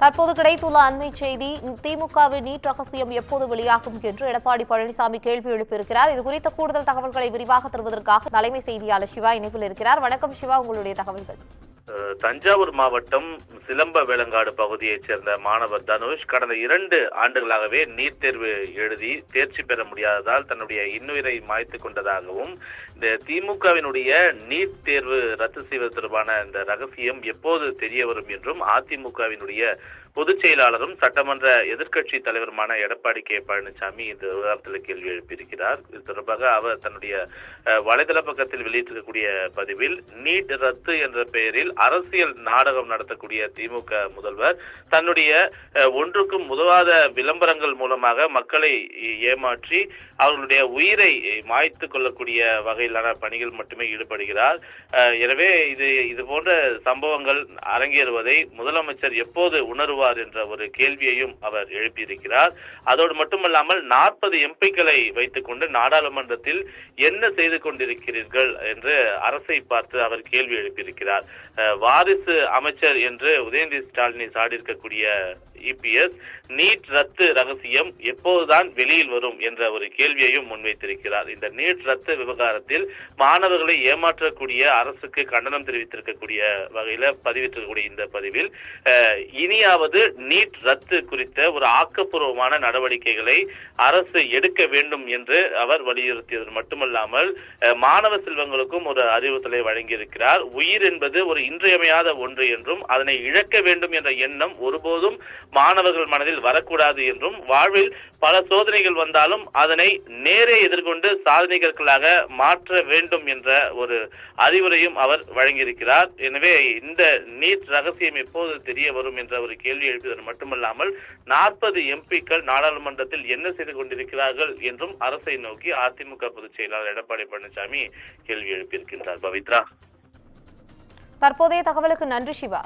தற்போது கிடைத்துள்ள அண்மை செய்தி, திமுகவின் நீட் ரகசியம் எப்போது வெளியாகும் என்று எடப்பாடி பழனிசாமி கேள்வி எழுப்பியிருக்கிறார். இதுகுறித்த கூடுதல் தகவல்களை விரிவாக தருவதற்காக தலைமை செய்தியாளர் சிவா இணைப்பில் இருக்கிறார். வணக்கம் சிவா, உங்களுடைய தகவல்கள். தஞ்சாவூர் மாவட்டம் சிலம்ப வேளங்காடு பகுதியைச் சேர்ந்த மாணவர் தனுஷ் கடந்த 2 ஆண்டுகளாகவே நீட் தேர்வு எழுதி தேர்ச்சி பெற முடியாததால் தன்னுடைய இன்னுயிரை மாய்த்து கொண்டதாகவும், இந்த திமுகவினுடைய நீட் தேர்வு ரத்து செய்வது தொடர்பான இந்த ரகசியம் எப்போது தெரிய வரும் என்றும் அதிமுகவினுடைய பொதுச் செயலாளரும் சட்டமன்ற எதிர்க்கட்சி தலைவருமான எடப்பாடி கே பழனிசாமி இந்த விவகாரத்தில் கேள்வி எழுப்பியிருக்கிறார். இது தொடர்பாக அவர் தன்னுடைய வலைதள பக்கத்தில் வெளியிட்டிருக்கக்கூடிய பதிவில், நீட் ரத்து என்ற பெயரில் அரசியல் நாடகம் நடத்தக்கூடிய திமுக முதல்வர் தன்னுடைய ஒன்றுக்கும் உதவாத விளம்பரங்கள் மூலமாக மக்களை ஏமாற்றி அவர்களுடைய உயிரை மாய்த்து கொள்ளக்கூடிய வகையிலான பணிகள் மட்டுமே ஈடுபடுகிறார். எனவே இது போன்ற சம்பவங்கள் அரங்கேறுவதை முதலமைச்சர் எப்போது உணர்வார் என்ற ஒரு கேள்வியையும் அவர் எழுப்பியிருக்கிறார். அதோடு மட்டுமல்லாமல் 40 எம்பிக்களை வைத்துக் கொண்டு நாடாளுமன்றத்தில் என்ன செய்து கொண்டிருக்கிறீர்கள் என்று அரசை பார்த்து அவர் கேள்வி எழுப்பியிருக்கிறார். வாரிசு அமைச்சர் என்று உதயநிதி ஸ்டாலினை சாடியிருக்கக்கூடிய இபிஎஸ் நீட் ரத்து ரகசியம் எப்போதுதான் வெளியில் வரும் என்ற ஒரு கேள்வியையும் முன்வைத்திருக்கிறார். இந்த நீட் ரத்து விவகாரத்தில் மாணவர்களை ஏமாற்றக்கூடிய அரசுக்கு கண்டனம் தெரிவித்திருக்கக்கூடிய வகையில பதிவிட்டிருக்கக்கூடிய இந்த பதிவில், இனியாவது நீட் ரத்து குறித்த ஒரு ஆக்கப்பூர்வமான நடவடிக்கைகளை அரசு எடுக்க வேண்டும் என்று அவர் வலியுறுத்தியது மட்டுமல்லாமல் மாணவ செல்வங்களுக்கும் ஒரு அறிவுறுத்தலை வழங்கியிருக்கிறார். உயிர் என்பது ஒரு இன்றியமையாத ஒன்று என்றும் அதனை இழக்க வேண்டும் என்ற எண்ணம் ஒருபோதும் மாணவர்கள் மனதில் வரக்கூடாது என்றும், வாழ்வில் பல சோதனைகள் வந்தாலும் அதனை நேரே எதிர்கொண்டு சாதனைகளாக மாற்ற வேண்டும் என்ற ஒரு அறிவுரையும் அவர் வழங்கியிருக்கிறார். எனவே இந்த நீட் ரகசியம் எப்போது தெரிய வரும் என்ற ஒரு கேள்வி எழுப்பியது மட்டுமல்லாமல் 40 எம்பிக்கள் நாடாளுமன்றத்தில் என்ன செய்து கொண்டிருக்கிறார்கள் என்றும் அரசை நோக்கி அதிமுக பொதுச் செயலாளர் எடப்பாடி பழனிசாமி கேள்வி எழுப்பியிருக்கின்றார். பவித்ரா, தற்போதைய தகவலுக்கு நன்றி சிவா.